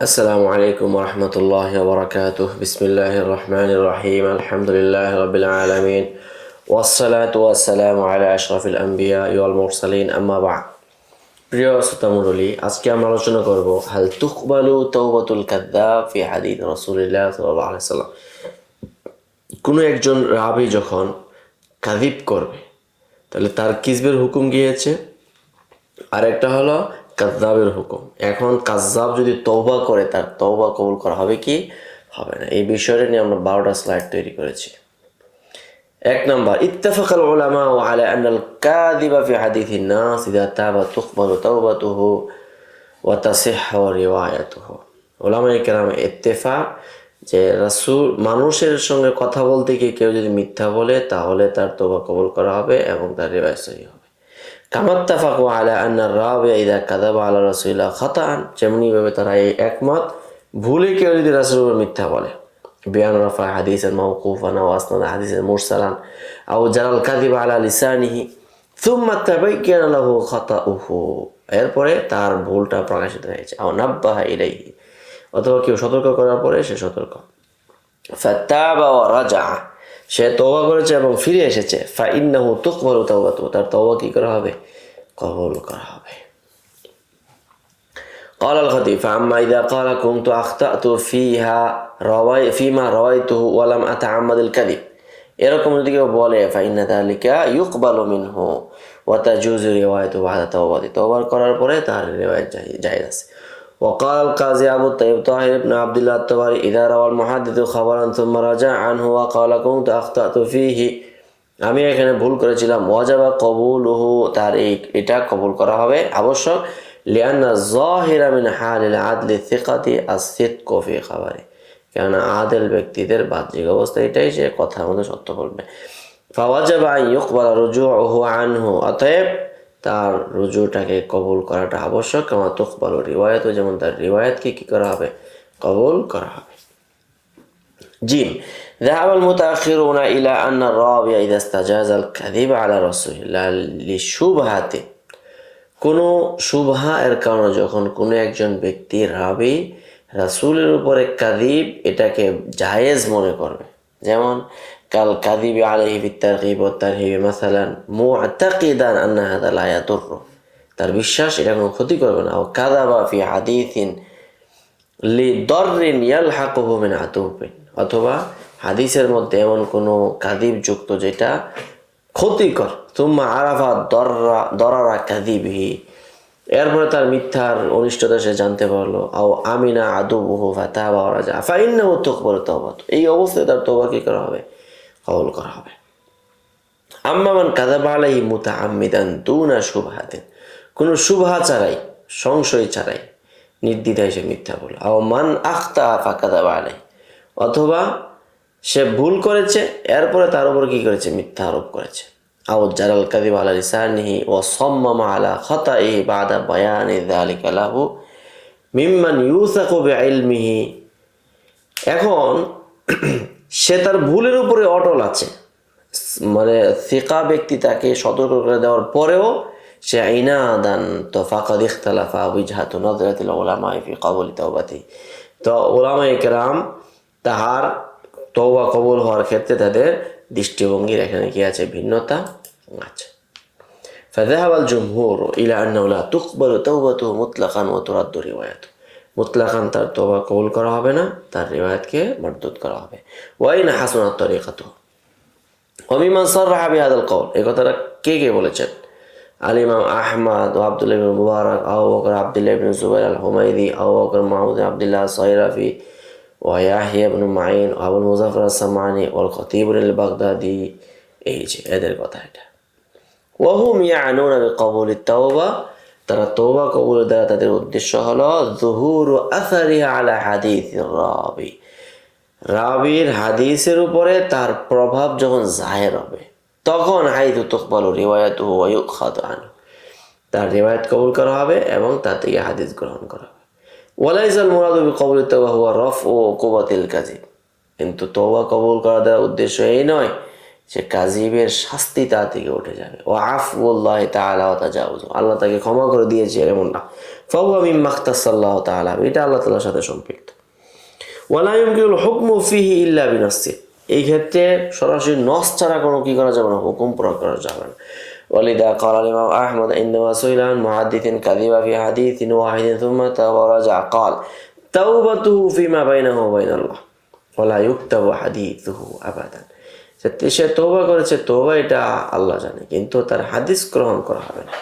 السلام عليكم ورحمة الله وبركاته. بسم الله الرحمن الرحيم. الحمد لله رب العالمين والصلاة والسلام على أشرف الأنبياء والمرسلين أما بعد. প্রিয় শ্রোতামণ্ডলী, আজকে আমরা আলোচনা করব হাল তুকবালু তাওবাতুল কাযযাব ফি হাদিস রাসূলুল্লাহ সাল্লাল্লাহু আলাইহি ওয়াসাল্লাম। কোনো একজন রাবী যখন কাযিব করবে তাহলে তার কিযবের হুকুম গিয়েছে, আর একটা হলো কাযযাবের হুকুম। এখন কাযযাব যদি তওবা করে তার তওবা কবুল করা হবে কি হবে না, এই বিষয়টা নিয়ে আমরা 12টা স্লাইড তৈরি করেছি। এক নাম্বার, ইত্তাফাকাল উলামা আলা আন্নাল কাযিবা ফি হাদিসিন নাস ইযা তাবা তুকবালু তাওবাতুহু ওয়া তাসিহহু রিওয়ায়াতুহু। উলামায়ে কেরাম ইত্তেফাক যে মানুষের সঙ্গে কথা বলতে গিয়ে কেউ যদি মিথ্যা বলে তাহলে তার তওবা কবুল করা হবে এবং তার রিওয়ায়াত সহিহ হবে। কামাত্তাফাকু আলা আন্না রাবিয়া ইযা কাযাবা আলা রাসূলিল্লাহ খাতাআন, যেমনি ভাবে তারা এই একমত ভুলে কেউ যদি রাসূলের উপর মিথ্যা বলে, বিআন রাফা হাদিসান মাওকুফান আও আসনাদ হাদিসান মুরসালান আও জারাল কাযিব আলা লিসানিহি সুম্মা তাবায়্যানা লাহু খাতাউহু, এরপরে তার ভুলটা প্রকাশিত হয়েছে, আও নাব্বাহা ইলাইহি, অথবা কেউ সতর্ক করার পরে সে সতর্ক, ফাতাবা ওয়া রাজা, সে তওবা করেছে এবং ফিরে এসেছে, ফাইন্নাহু তুকবালু তাওবাতুহু, তার তওবা কি করা হবে? কবুল করা হবে। قال الخطيب فأما إذا قال كنت أخطأت فيما رويته ولم أتعمد الكذب, এরকম যদি কেউ বলে فإن ذلك يقبل منه وتجوز روايته بعد توبته, তওবা করার পরে তার রিওয়ায়াত জায়েজ আছে। وقال القاضي أبو الطيب طاهر بن عبد الله الطبري إذا روى المحدث خبرا ثم رجع عنه وقال كنت أخطأت فيه, আমি এখানে ভুল করেছিলাম, ওয়াজাবা কবুলুহু, তার এটা কবুল করা হবে আবশ্যক, লিআন্না যাহিরা মিন হালিল আদলি সিকাতি আস-সিদকু ফি খাবারি, কেননা আদেল ব্যক্তিদের বাহ্যিক অবস্থা এটাই, সে কথার মধ্যে সত্য বলবে। ফাওয়াজাবা আন ইউকবালা রুজুউহু আনহু, অতএব তার রুজুটাকে কবুল করাটা আবশ্যক, কামা তুকবালু রিওয়ায়াতু, যেমন তার রিওয়ায়াতকে কি করা হবে? কবুল করা হবে। জিম, ذهب المتأخرون إلى أن الراوي إذا استجاز الكذب على رسول الله للشبهة, কোনো শুবহা এর কারণে যখন কোনো একজন ব্যক্তি রাবী রাসূলের উপরে কাযিব এটাকে জায়েজ মনে করবে, যেমন কাল কাযিবি আলাইহি ফিত তারগীব ওয়াত তারহীব মাসালান মু'তাকিদান আন্না হাযা লা ইয়াদুররু, তার বিশ্বাস এটা কোনো ক্ষতি করবে না, ও কাযাবা ফি হাদিসিন লিদাররিন ইয়ালহাকুহু মিন আতুবিন, অথবা হাদিসের মধ্যে এমন কোনো কাযিব যুক্ত যেটা ক্ষতিকর, তুম্মা আরাফা দরারা কাযিবিহি, এরপরে তার মিথ্যার অনিষ্টতা সে জানতে পারলো, আও আমিনা আদুবুহু ফাতাবা ওয়া রাজা ফাইন্নাহু তুকবালু তাওবাতু, এই অবস্থায় তার তওবা কি করা হবে? কবুল করা হবে। আম্মা মান কাযাবা আলাইহি মুতাআম্মিদান দুনা শুবহাতিন, কোনো শুবহা ছাড়াই, সংশয় ছাড়াই নির্দ্বিধায় সে মিথ্যা বলে, আও মান আখতা ফাকাযাবা আলাইহি, অথবা সে ভুল করেছে এরপরে তার উপর কি করেছে? মিথ্যা আরোপ করেছে, আও জারাল কাযিব আলা লিসানিহি ওয়া সাম্মামা আলা খাতাইহি বাদা বায়ানি যালিকা লাহু মিম্মান ইউসাকু বিইলমিহি, এখন সে তার ভুলের উপরে অটল আছে, মানে সিকা ব্যক্তি তাকে সতর্ক করে দেওয়ার পরেও সে ইনাদান, তো ফাকাদ ইখতালাফা ওয়াজহাতু নাযরাতিল উলামা ফি কবুলি তাওবাতি, তো উলামায়ে কেরাম তাহার তওবা কবুল হওয়ার ক্ষেত্রে তাদের দৃষ্টিভঙ্গির এখানে কি আছে? ভিন্নতা আছে। ফাযাহাবাল জুমহুর ইলা আন্নাহু লা তুকবালু তাওবাতুহু মুতলাকান ওয়া তুরাদ্দু রিওয়ায়াতুহু, মুতলাকান তার তওবা কবুল করা হবে না, তার রিওয়ায়াতকে মারদুদ করা হবে। ওয়া ইন হাসানাত তরিকাতুহু, ওয়া মিমান সাররাহা বিহাদাল কওল, এই কথাটা কে কে বলেছেন? আল ইমাম আহমদ ও আব্দুল্লাহ ইবনে মুবারক, আবু বকর আব্দুল্লাহ ইবনে জুবাইর আল হুমায়দি, আবু বকর মাহমুদ আব্দুল্লাহ সাইরাফি, ওয়াহিয়া ইবনে মাইন, আবুল মুজাফফর আস-সামানি ওয়াল খতিব আল-বাগদাদি, এই যে এদের কথা এটা। ওয়াহুম ইয়ানুনা বিকবুলিত তাওবা, তারা তওবা কবুলের দ্বারা তাদের উদ্দেশ্য হলো যুহুরু আসারিহা আলা হাদিসির রাবি, রাবির হাদিসের উপরে তার প্রভাব যখন জাহের হবে তখন হাইতু তুকবালু রিওয়ায়াতুহু ওয়া ইউখাযু আনহু, তার রিওয়ায়াত কবুল করা হবে এবং তার থেকে হাদিস গ্রহণ করা হবে। ওয়ালাইসাল মুরাদু বিকবুলিত তাওবা হুয়া রাফউ উকুবাতিল কাযিব, কিন্তু তওবা কবুল করার দ্বারা উদ্দেশ্য এই নয় যে কাযিবের শাস্তি তা থেকে উঠে যাবে। ও আফউল্লাহি তাআলা ওয়া তাজাউজু, আল্লাহ তাকে ক্ষমা করে দিয়েছে এমন না। ফাহুয়া মিম্মা ইখতাসাল্লাহু তাআলা, এটা আল্লাহ তাআলার সাথে সম্পৃক্ত। ওয়ালা ইউমকিনুল হুকমু ফিহি ইল্লা বিনাসসি, এই ক্ষেত্রে সরাসরি নস ছাড়া কোনো কি করা যাবে না, হুকুম প্রয়োগ করা যাবে না। ওয়ালিদা ক্বালা ইমাম আহমদ ইনদামা সুইলা আন মুহাদ্দিসিন কাযিবা ফি হাদিসিন ওয়াহিদিন সুম্মা তাওবা ওয়া রাজা ক্বাল তাওবাতুহু ফিমা বাইনাহু ওয়া বাইনাল্লাহ ওয়ালা ইউক্তাবু হাদিসুহু আবাদান, সে তওবা করেছে, তওবা এটা আল্লাহ জানে, কিন্তু তার হাদিস গ্রহণ করা হবে না।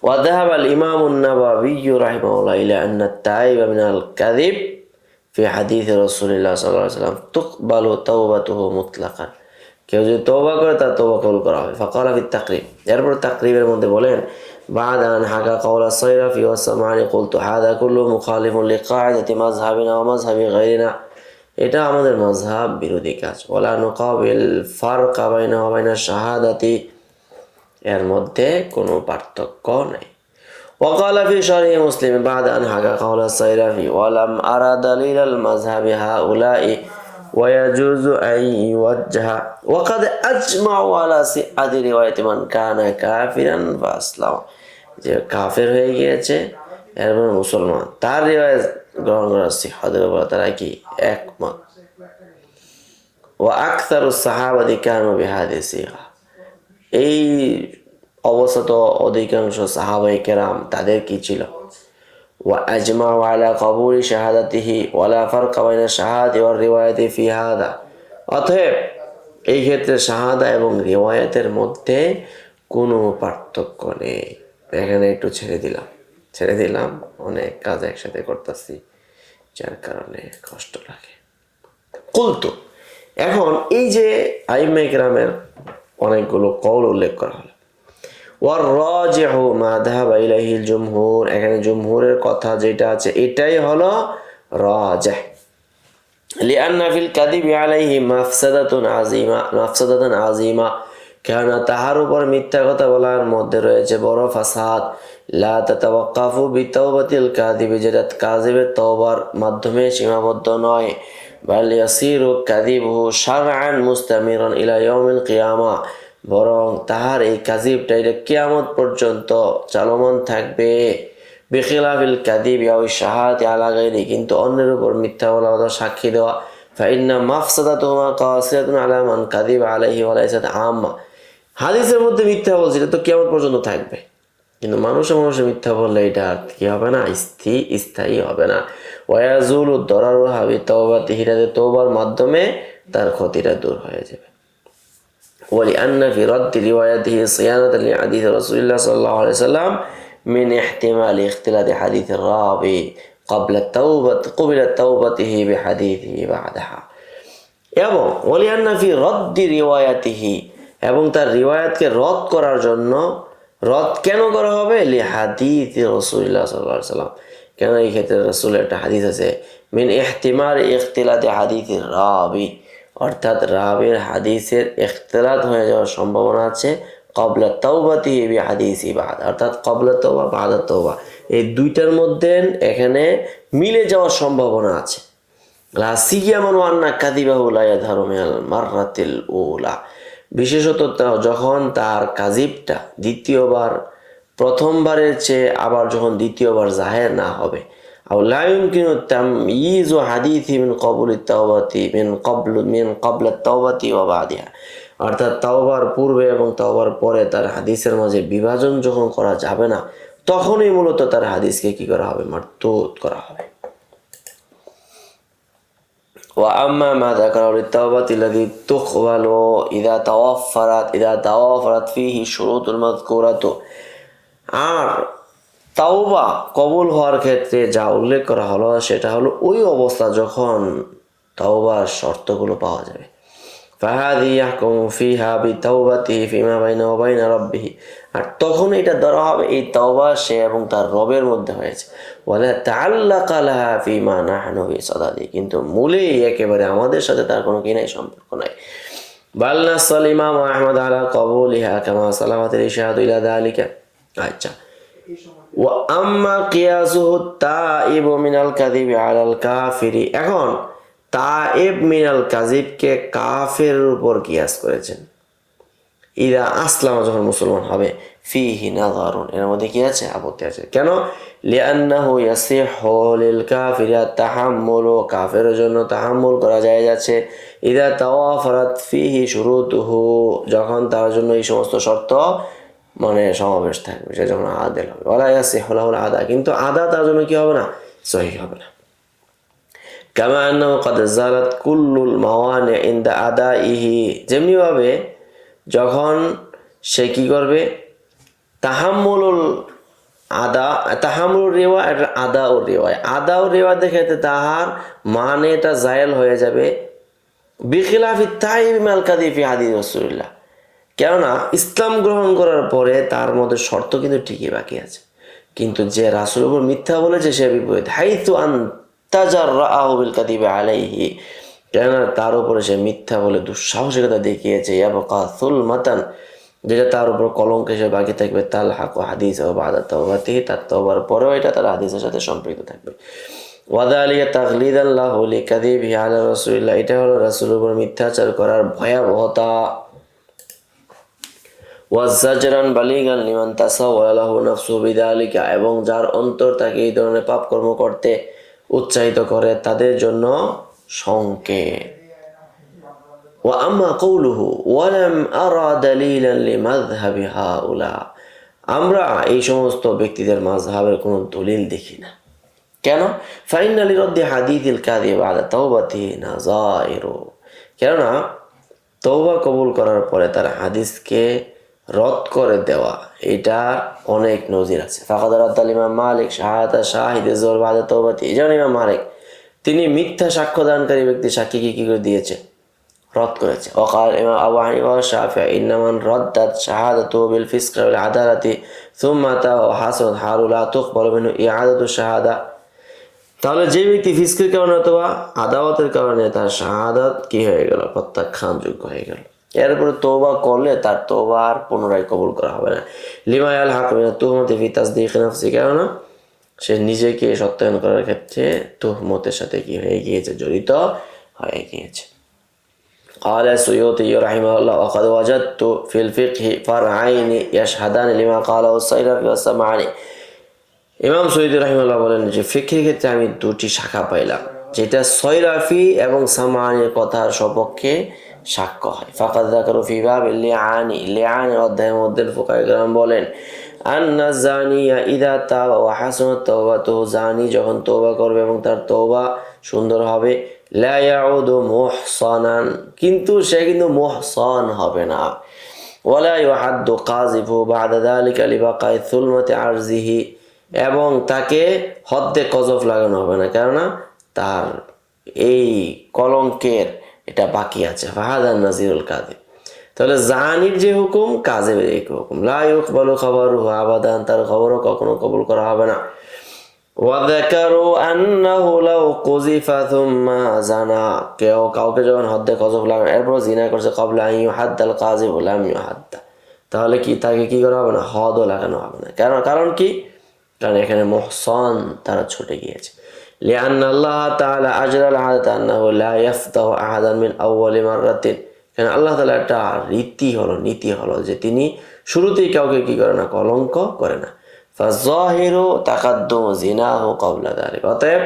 ওয়া যাহাবা আল ইমাম আন-নাওয়াবী রাহিমাহুল্লাহ ইলা আন্না আত-তাইবা মিনাল কাযিব ফি হাদিস রাসূলুল্লাহ সাল্লাল্লাহু আলাইহি ওয়াসাল্লাম তুকবালু তাওবাতুহু মুতলাকান, কেউ যদি তওবা করে তার তওবা কবুল করা হবে। ফাকালা ফি তাকরিব, এরপর তাকরিবের মধ্যে বলেন বা'দা আন হাকা কাওলা সাইরাফি ওয়া সামানি কুলতু হাযা কুল্লু মুখালিফুন লিকাইদাতি মাযহাবিনা ওয়া মাযহাবি গায়রিনা, এটা আমাদের মাযহাব বিরোধী কাজ। ওয়ালা নুকাবিল ফারকা বাইনা ওয়া বাইনা শাহাদাতি, এর মধ্যে কোনো পার্থক্য নেই। وقال في شرح مسلم بعد أن حكى قول الصيرفي ولم أرى دليل المذهب هؤلاء ويجوز أن يوجه وقد أجمعوا على صحة رواية من كان كافرا فأسلم, যে কাফের হয়ে গিয়েছে এরপর মুসলমান, তার রিওয়ায়াত গ্রহণ করার সিহহাতের উপর তারা কি একমত। ওয়া আকসারুস সাহাবাতি কানু বিহাদিহি সিগা, এই অবস্থা তো অধিকাংশ সাহাবায়ে কেরাম তাদের কি ছিল। ওয়া আজমাউ আলা কবুলি শাহাদাতিহি ওয়ালা ফারকা বাইনা শাহাদাতি ওয়ার রিওয়ায়াতি ফি হাদা, অতএব এই ক্ষেত্রে শাহাদা এবং রিওয়ায়াতের মধ্যে কোনো পার্থক্য নেই। এখানে একটু ছেড়ে দিলাম, অনেক কাজ একসাথে করতেছি যার কারণে কষ্ট লাগে। কুলতু, এখন এই যে আইম্মায়ে কেরামের অনেকগুলো কওল উল্লেখ করা হলো, ওয়ার রাজিহু মা যাহাবা ইলাইহিল জুমহুর, এখানে জুমহুরের কথা যেটা আছে এটাই হলো রাজিহ। লিআন্না ফিল কাযিবি আলাইহি মাফসাদাতুন আযীমা, কেন তাহার উপর মিথ্যা কথা বলার মধ্যে রয়েছে বড় ফাসাদ। লা তাতাওয়াক্কাফু বিতাওবাতিল কাযিবি, যেটা কাযিবের তওবার মাধ্যমে সীমাবদ্ধ নয়। বাল ইয়াসিরু কাযিবুহু শারআন মুস্তামিরান ইলা ইয়াউমিল কিয়ামা, বরং তাহার এই কাযিবটা এটা কিয়ামত পর্যন্ত চলমান থাকবে। বিখিলাফিল কাযিবি আও শাহাদাতি আলা গায়রি, কিন্তু অন্যের উপর মিথ্যা বলা অথবা সাক্ষী দেওয়া, ফাইন্না মাফসাদাতুহুমা কাসিরাতুন আলা মান কাযিবা আলাইহি ওয়া লাইসাত আম্মা, হাদিসের মধ্যে মিথ্যা বলছে এটা তো কিয়ামত পর্যন্ত থাকবে, কিন্তু মানুষে মিথ্যা বললে এটা কি হবে না, স্থায়ী হবে না। ওয়ায়াজুলু দরারু হাবি তাওবাতিহি, তওবার মাধ্যমে তার ক্ষতিটা দূর হয়ে যাবে। ولأن في رد روايته صيانة لحديث رسول الله صلى الله عليه وسلم من احتمال اختلاط حديث الراوي قبل توبته بحديثه بعدها, এবং ولأن في رد روايته, এবং তার রিওয়ায়াতকে রদ করার জন্য, রদ কেন করা হবে, লিহাদিস রাসূলুল্লাহ সাল্লাল্লাহু আলাইহি ওয়াসাল্লাম, কেন এই ক্ষেত্রে রাসূলের একটা হাদিস আছে মিন ইহতিমাল ইখতিলাতি হাদিসির রাবি, অর্থাৎ রাবির হাদিসের ইখতিলাত হয়ে যাওয়ার সম্ভাবনা আছে ক্বাবলা তাওবাতিহি বিহাদিসি বাদ, অর্থাৎ ক্বাবলা তাওবা বাদা তাওবা, এই দুইটার মধ্যে এখানে মিলে যাওয়ার সম্ভাবনা আছে। লা সিয়ামান ওয়া আন্না কাযিবাহু লা ইয়াযহারু মিনাল মাররাতিল উলা, বিশেষত যখন তার কাযিবটা দ্বিতীয়বার প্রথমবারের চেয়ে আবার যখন দ্বিতীয়বার জাহের না হবে। আও লা ইউমকিনু তাময়িজু হাদিসি মিন ক্বাবুলি তাওবাতি মিন ক্বাবলা তাওবাতি ওয়া বাদিহা, অর্থাৎ তাওবার পূর্বে এবং তাওবার পরে তার হাদিসের মাঝে বিভাজন যখন করা যাবে না, তখনই মূলত তার হাদিসকে কি করা হবে, মারদুদ করা হবে। وأما ما ذكره للتوبة الذي تقبل إذا توفرت فيه الشروط المذكورة, আর তাওবা কবুল হওয়ার ক্ষেত্রে যা উল্লেখ করা হলো সেটা হলো ওই অবস্থা যখন তাওবার শর্তগুলো পাওয়া যাবে। ফাহাদি ইয়াহকুমু ফিহা বিতাওবাতিহি ফিমা বাইনাহু ওয়া বাইনা রাব্বিহি, আর তখন এটা ধরা হবে এই তাওবা সে এবং তার রবের মধ্যে হয়েছে। ওয়ালা তাআল্লাকা লাহা ফিমা নাহনু বিসাদাদি, কিন্তু মূলেই একেবারে আমাদের সাথে তার কোনো কি নাই, সম্পর্ক নাই। বাল নাসাল ইমাম আহমদ আলা কবুলিহা কামা সালামাতিল ইশাহাদু ইলা যালিকা। আচ্ছা, ওয়া আম্মা কিয়াসুহু তাইবু মিনাল কাযিবি আলাল কাফিরি, এখন তায়েব মিনাল কাযিবকে কাফেরের উপর কিয়াস করেছেন। ইদা আসলামা যখন মুসলমান হবে, ফিহি নাযারুন, এর মধ্যে কি আছে? আপত্তি আছে। কেন? লিআন্নাহু ইয়াসিহু লিল কাফিরি তাহাম্মুলু, কাফেরের জন্য তাহাম্মুল করা যায় যাচ্ছে, ইদা তাওয়াফারাত ফিহি শুরুতুহু, যখন তার জন্য এই সমস্ত শর্ত মানে সমাবেশ থাকবে, সে যখন আদেল হবে। ওয়ালা ইয়াসিহু লাহুল আদা, কিন্তু আদা তার জন্য কি হবে না? সহিহ হবে না। কামা আন্নাহু ক্বাদ যালাত কুল্লুল মাওয়ানি ইনদা আদাইহি, যেমনি ভাবে যখন সে কি করবে, তাহাম্মুলুল আদা, তাহাম্মুল রেওয়া, এটা আদা ও রেওয়ায়, আদা ও রেওয়াদের ক্ষেত্রে তাহার মানে এটা জায়েল হয়ে যাবে, বিখিলাফি তাইব মাল কাযিফি হাদিস রাসূলুল্লাহ। কেননা ইসলাম গ্রহণ করার পরে তার মধ্যে শর্ত কিন্তু ঠিকই বাকি আছে, কিন্তু যে রাসূলের উপর মিথ্যা বলেছে সে বিপরীত। হাইতু আন তাজাররাহু বিল কাযিবি আলাইহি, কেননা তার উপরে সে মিথ্যা বলে দুঃসাহসিকতা দেখিয়েছে, ইয়াবকা সুলমাতান, যেটা তার উপর কলঙ্ক হিসেবে বাকি থাকবে, তালহাকু হাদিস ও বাদা তাওবাতিহি, তার তওবার পরেও এটা তার হাদিসের সাথে সম্পৃক্ত থাকবে। ওয়াদালিয়া তাগলিদান লাহু লিকাযিবিহি আলা রাসূলিল্লাহ, এটা হলো রাসূলের উপর মিথ্যাচার করার ভয়াবহতা। ওয়াজাজরান বালিগান লিমান তাসাওয়ালা লাহু নাফসুহু বিযালিকা, এবং যার অন্তর তাকে এই ধরনের পাপকর্ম করতে উৎসাহিত করে তাদের জন্য সংকেত। ওয়া আম্মা কওলুহু ওয়া লাম আরা দালিলান লিমাযহাবি হাউলা, আমরা এই সমস্ত ব্যক্তিদের মাযহাবের কোনো দলিল দেখি না। কেন? ফাইন্না লিরাদ্দি হাদিসিল কাযিব আলা তাওবাতিহি নাযাইরু, কেননা তওবা কবুল করার পরে তার হাদিসকে রদ করে দেওয়া, এটা অনেক নজির আছে। ফাকাদ রাদ্দাল ইমাম মালিক শাহাদাতা শাহিদ যুর বাদা তাওবাতি, যেমন ইমাম মালিক তিনি মিথ্যা সাক্ষ্য দানকারী ব্যক্তি সাক্ষীকে কি করে দিয়েছে? রদ করেছে। ওয়াকাল ইমাম আবু হানিফা ওয়া শাফিঈ ইন্নামান রাদ্দাত শাহাদাতুহু বিল ফিসক ওয়াল আদালাতি সুম্মা হাসানাত হালু লা তুকবালু মিনহু ইআদাতু শাহাদা, তাহলে যে ব্যক্তি ফিসকের কারণে অথবা আদাওয়াতের কারণে তার শাহাদাত কি হয়ে গেল? প্রত্যাখ্যানযোগ্য হয়ে গেল। এরপরে তওবা করলে তার তওবা আর পুনরায় কবুল করা হবে না। লিমা ইয়ালহাকু মিনাত তুহমাতি ফি তাসদীক নাফসি, কেননা সে নিজেকে সত্যায়ন করার ক্ষেত্রে তুহমতের সাথে কি হয়ে গিয়েছে? জড়িত হয়ে গিয়েছে। قال السيوطي رحمه الله وقد وجدت في الفقه فرعين يشهدان لما قاله الصيرفي والسمعاني, ইমাম সৈয়দ রাহিমাহুল্লাহ বলেন যে ফিকহের ক্ষেত্রে আমি দুটি শাখা পাইলাম, যেটা সয়রাফি এবং সামানির কথার সপক্ষে সাক্ষ্য হয়। ফাকাদ যাকারু ফি বাবিল লিআনি, লিআনের অধ্যায়ের মধ্যে ফুকাহায়ে কেরাম বলেন আন্না জানিয়া ইদা তাবা ওয়া হাসানাত তাওবাতুহু, জানি যখন তওবা করবে এবং তার তওবা সুন্দর হবে, লা ইয়াউদু মুহসানান, কিন্তু সে কিন্তু মুহসান হবে না। ওয়ালা ইউহাদ্দু কাযিফু বা'দা যালিকা লিবাকাই সুলমাতি আরজিহি, এবং তাকে হদ্দে কজফ লাগানো হবে না, কেননা তার এই কলঙ্কের এটা বাকি আছে। ফাহাদান নাজিরুল কাযিব, তাহলে জানির যে হুকুম কাযিবের এই হুকুম। লা ইউকবালু খাবারুহু আবাদান, তার খবরও কখনো কবুল করা হবে না। ওয়া যাকারু আন্নাহু লাউ কুযিফা থুম্মা জানা, কেউ কাউকে যখন হদ্দে কজফ লাগানো এরপর জিনা করছে, ক্বাবলা আন ইউহাদ্দাল কাযিব লাম ইউহাদ্দা, তাহলে কি তাকে কি করা হবে না? হদও লাগানো হবে না। কারণ কি? কারণ এখানে মুহসান তারা ছুটে গিয়েছে। লিআন্না আল্লাহ তাআলা আজরাল আদাত আন্নাহু লা ইয়াফতাহু আহাদান মিন আউয়ালি মাররাতিন, কারণ আল্লাহ তাআলা একটা নীতি হলো যে তিনি শুরুতেই কাউকে কি করে না? কলঙ্ক করে না। ফাযাহিরু তাকাদ্দুম জিনাহু ক্বাবলা যালিকা, অতএব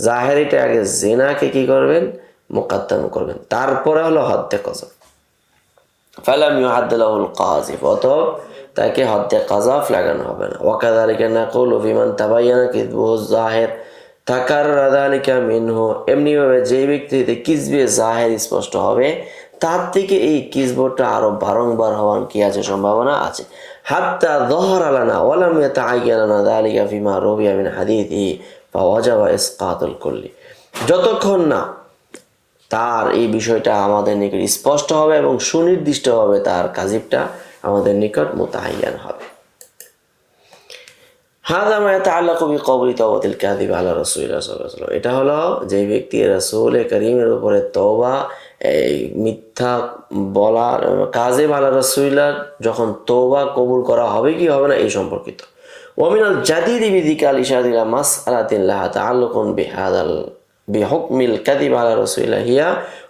জাহেরিটা আগে জিনাকে কি করবেন? মুকদ্দম করবেন, তারপরে হলো হদ্দে কযফ। ফালাম ইউহাদ্দ লাহুল কাযিফ, অতএব তাকে হদ্দে কাযাফ লাগানো হবে না। ওয়াকাযালিকা নাকুলু ফিমান তাবায়্যানা কিযবুহু যাহির তাকাররারা যালিকা মিনহু, এমনিভাবে যেই ব্যক্তিতে কিজবে জাহির স্পষ্ট হবে তার থেকে এই কিজবটা আরো বারংবার হওয়ার কি আছে? সম্ভাবনা আছে। হাত্তা যাহারা লানা ওয়া লাম ইয়াতাআয়্যানা লানা যালিকা ফিমা রুবিয়া মিন হাদিসিহি ফাওয়াজাবা ইসকাতুল কুল্লি, যতক্ষণ না তার এই বিষয়টা আমাদের নিকট স্পষ্ট হবে এবং সুনির্দিষ্ট হবে, তার কাযিবটা আমাদের নিকট মুতাআয়্যান হবে। হাযা মা ইয়াতাআল্লাকু বিকওলি তাওবাতিল কাযিব আলা রাসূলিল্লাহ সাল্লাল্লাহু আলাইহি ওয়াসাল্লাম, এটা হলো যে ব্যক্তি রাসূল কারীমের উপরে তওবা, এই মিথ্যা বলার কাযিব আলা রাসূলিল্লাহ যখন তওবা কবুল করা হবে কি হবে না এই সম্পর্কিত। ওয়া মিনাল জাদিদি বিযিকাল ইশারা ইলা মাসআলাতিন লাহা তাআল্লুকুন বিহুকমিল কাযিব আলা রাসূলিল্লাহ হিয়া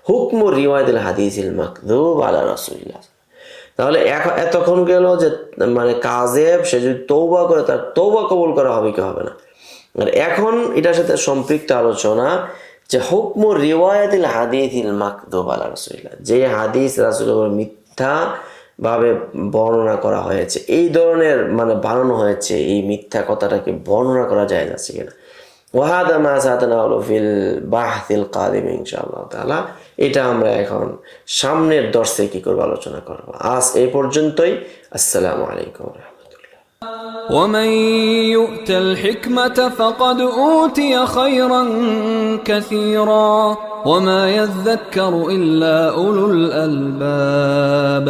হুকমু রিওয়ায়াতিল হাদিসিল মাকযুব আলা রাসূলিল্লাহ। তাহলে এতক্ষণ গেল যে মানে কাযেব সে যদি তওবা করে তার তওবা কবুল করা হবে কি হবে না। আর এখন এটার সাথে সম্পৃক্ত আলোচনা যে হুকমু রিওয়ায়াতিল হাদিসিল মাকযুব আলা রাসূলিল্লাহ, যে হাদিস রাসূলের উপর মিথ্যা ভাবে বর্ণনা করা হয়েছে, এই ধরনের মানে বানানো হয়েছে, এই মিথ্যা কথাটাকে বর্ণনা করা যায় যাচ্ছে কিনা। ওয়াহাদা মা সাতানাউলু ফিল বাহথিল কাদিম ইনশাআল্লাহ তাআলা। এটা আমরা এখন সামনের দর্শে কি করব আলোচনা করব। আজ এই পর্যন্তই। আসসালামু আলাইকুম ওয়া রাহমাতুল্লাহ। ومن يؤت الحكمة فقد أوتي خيرا كثيرا وما يذكر إلا أولو الألباب.